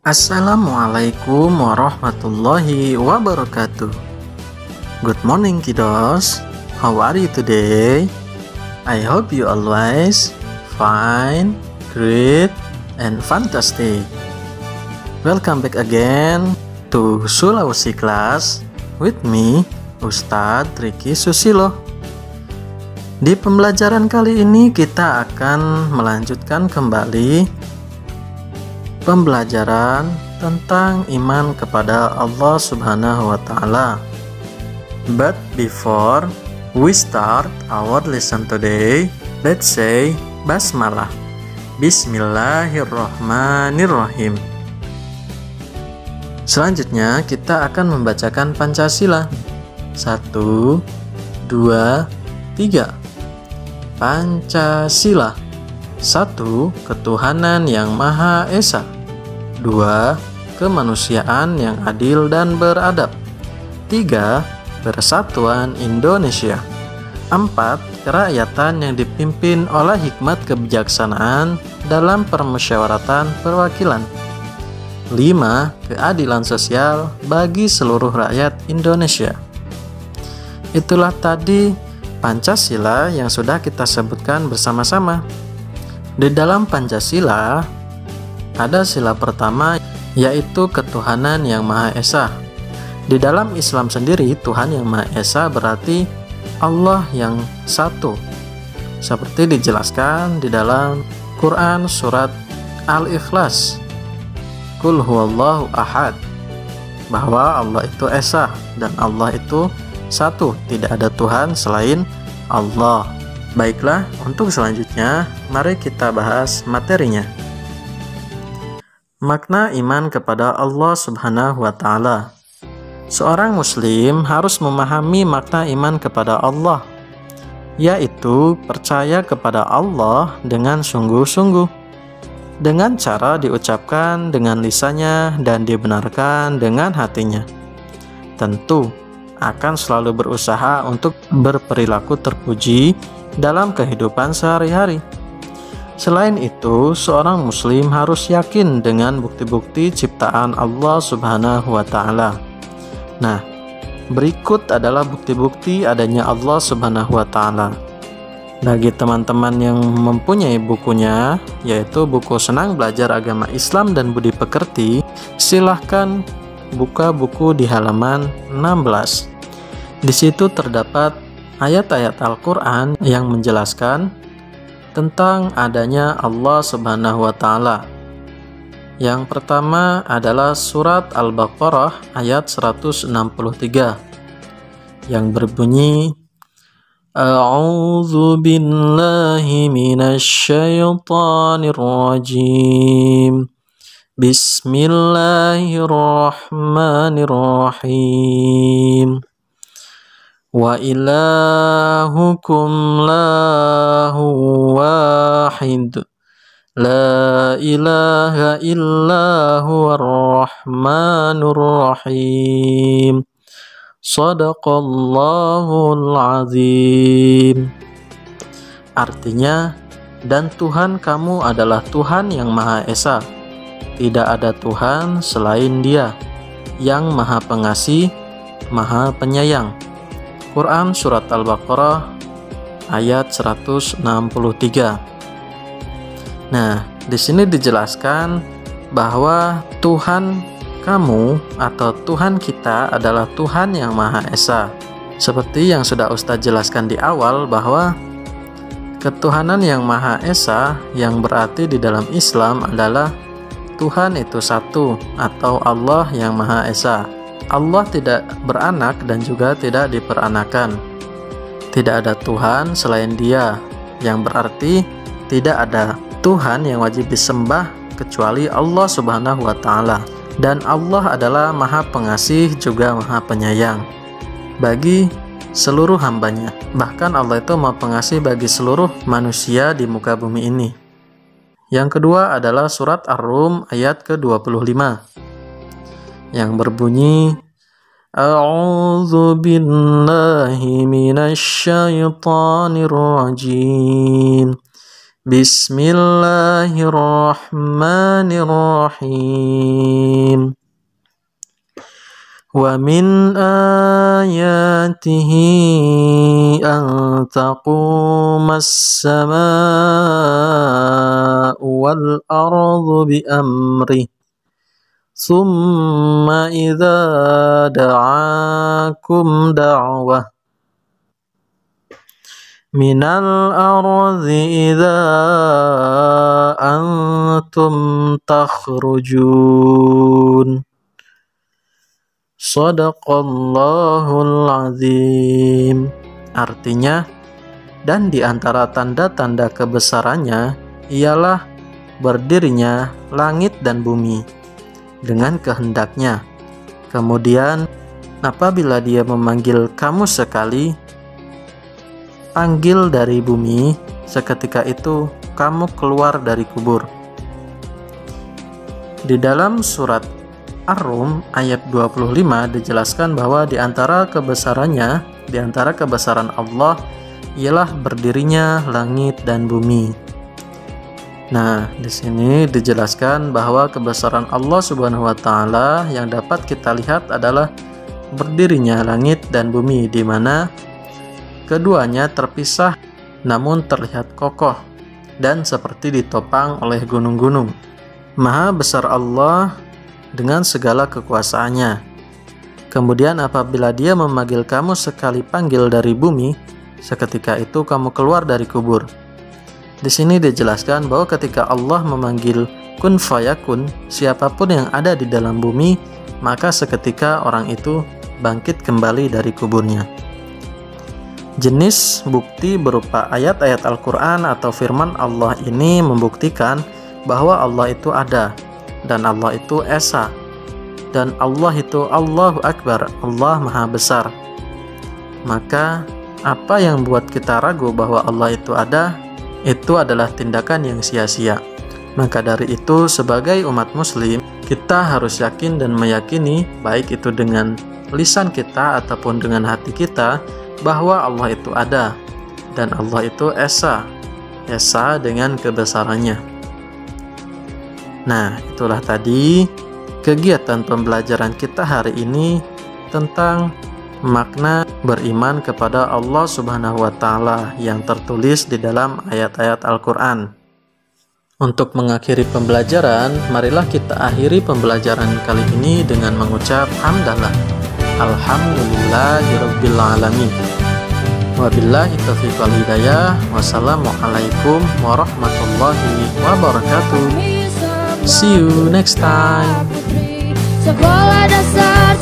Assalamualaikum warahmatullahi wabarakatuh. Good morning, kiddos. How are you today? I hope you always fine, great, and fantastic. Welcome back again to Sulawesi Class with me, Ustadz Riki Susilo. Di pembelajaran kali ini kita akan melanjutkan kembali pembelajaran tentang iman kepada Allah Subhanahu wa Ta'ala. But before we start our lesson today, let's say Basmalah. Bismillahirrahmanirrahim. Selanjutnya kita akan membacakan Pancasila. 1, 2, 3. Pancasila. 1. Ketuhanan yang Maha Esa. 2. Kemanusiaan yang adil dan beradab. 3. Persatuan Indonesia. 4. Kerakyatan yang dipimpin oleh hikmat kebijaksanaan dalam permusyawaratan perwakilan. 5. Keadilan sosial bagi seluruh rakyat Indonesia. Itulah tadi Pancasila yang sudah kita sebutkan bersama-sama. Di dalam Pancasila ada sila pertama, yaitu ketuhanan yang Maha Esa. Di dalam Islam sendiri, Tuhan yang Maha Esa berarti Allah yang satu, seperti dijelaskan di dalam Quran surat Al-Ikhlas, Qul huwallahu ahad, bahwa Allah itu Esa dan Allah itu satu, tidak ada Tuhan selain Allah. Baiklah, untuk selanjutnya mari kita bahas materinya. Makna iman kepada Allah Subhanahu wa Ta'ala. Seorang muslim harus memahami makna iman kepada Allah, yaitu percaya kepada Allah dengan sungguh-sungguh, dengan cara diucapkan dengan lisannya dan dibenarkan dengan hatinya. Tentu akan selalu berusaha untuk berperilaku terpuji dalam kehidupan sehari-hari. Selain itu, seorang muslim harus yakin dengan bukti-bukti ciptaan Allah Subhanahu wa Ta'ala. Nah, berikut adalah bukti-bukti adanya Allah Subhanahu wa Ta'ala. Bagi teman-teman yang mempunyai bukunya, yaitu buku Senang Belajar Agama Islam dan Budi Pekerti, silahkan buka buku di halaman 16. Di situ terdapat ayat-ayat Al-Quran yang menjelaskan tentang adanya Allah Subhanahu wa Ta'ala. Yang pertama adalah surat Al-Baqarah ayat 163 yang berbunyi, A'udzu billahi minasyaitonir rajim. Bismillahirrahmanirrahim. Wa ilahukum lahu wahid, la ilaha illa huwar rahmanur rahim. Shadaqallahul azim. Artinya, dan Tuhan kamu adalah Tuhan yang Maha Esa. Tidak ada Tuhan selain Dia, yang Maha Pengasih, Maha Penyayang. Quran surat Al-Baqarah ayat 163. Nah, di sini dijelaskan bahwa Tuhan kamu atau Tuhan kita adalah Tuhan yang Maha Esa. Seperti yang sudah Ustadz jelaskan di awal, bahwa ketuhanan yang Maha Esa yang berarti di dalam Islam adalah Tuhan itu satu atau Allah yang Maha Esa. Allah tidak beranak dan juga tidak diperanakan. Tidak ada Tuhan selain Dia, yang berarti tidak ada Tuhan yang wajib disembah kecuali Allah Subhanahu wa Ta'ala. Dan Allah adalah Maha Pengasih juga Maha Penyayang bagi seluruh hambanya. Bahkan Allah itu Maha Pengasih bagi seluruh manusia di muka bumi ini. Yang kedua adalah surat Ar-Rum ayat ke-25 yang berbunyi, A'udzu billahi minasyaitonir rajim. Bismillahirrahmanirrahim. Wa min ayatihi an taqumas samaa'u wal ardu bi amrih thumma idza da'akum da'wah minal ardi idza antum takhrujun. Shadaqallahul azim. Artinya, dan di antara tanda-tanda kebesarannya ialah berdirinya langit dan bumi dengan kehendaknya. Kemudian apabila dia memanggil kamu sekali, panggil dari bumi, seketika itu kamu keluar dari kubur. Di dalam surat Ar-Rum ayat 25 dijelaskan bahwa di antara kebesarannya, di antara kebesaran Allah ialah berdirinya langit dan bumi. Nah, di sini dijelaskan bahwa kebesaran Allah Subhanahu wa taala yang dapat kita lihat adalah berdirinya langit dan bumi, di mana keduanya terpisah namun terlihat kokoh dan seperti ditopang oleh gunung-gunung. Maha besar Allah dengan segala kekuasaannya. Kemudian apabila dia memanggil kamu sekali panggil dari bumi, seketika itu kamu keluar dari kubur. Di sini dijelaskan bahwa ketika Allah memanggil kun fayakun, siapapun yang ada di dalam bumi, maka seketika orang itu bangkit kembali dari kuburnya. Jenis bukti berupa ayat-ayat Al-Quran atau firman Allah ini membuktikan bahwa Allah itu ada, dan Allah itu Esa, dan Allah itu Allahu Akbar, Allah Maha Besar. Maka apa yang buat kita ragu bahwa Allah itu ada, itu adalah tindakan yang sia-sia. Maka dari itu sebagai umat muslim, kita harus yakin dan meyakini, baik itu dengan lisan kita ataupun dengan hati kita, bahwa Allah itu ada, dan Allah itu Esa, Esa dengan kebesarannya. Nah, itulah tadi kegiatan pembelajaran kita hari ini tentang makna beriman kepada Allah Subhanahu wa taala yang tertulis di dalam ayat-ayat Al-Qur'an. Untuk mengakhiri pembelajaran, marilah kita akhiri pembelajaran kali ini dengan mengucap hamdalah. Alhamdulillahirabbil alamin. Wabillahi taufiq wal hidayah. Wassalamualaikum warahmatullahi wabarakatuh. See you next time. Sekolah dasar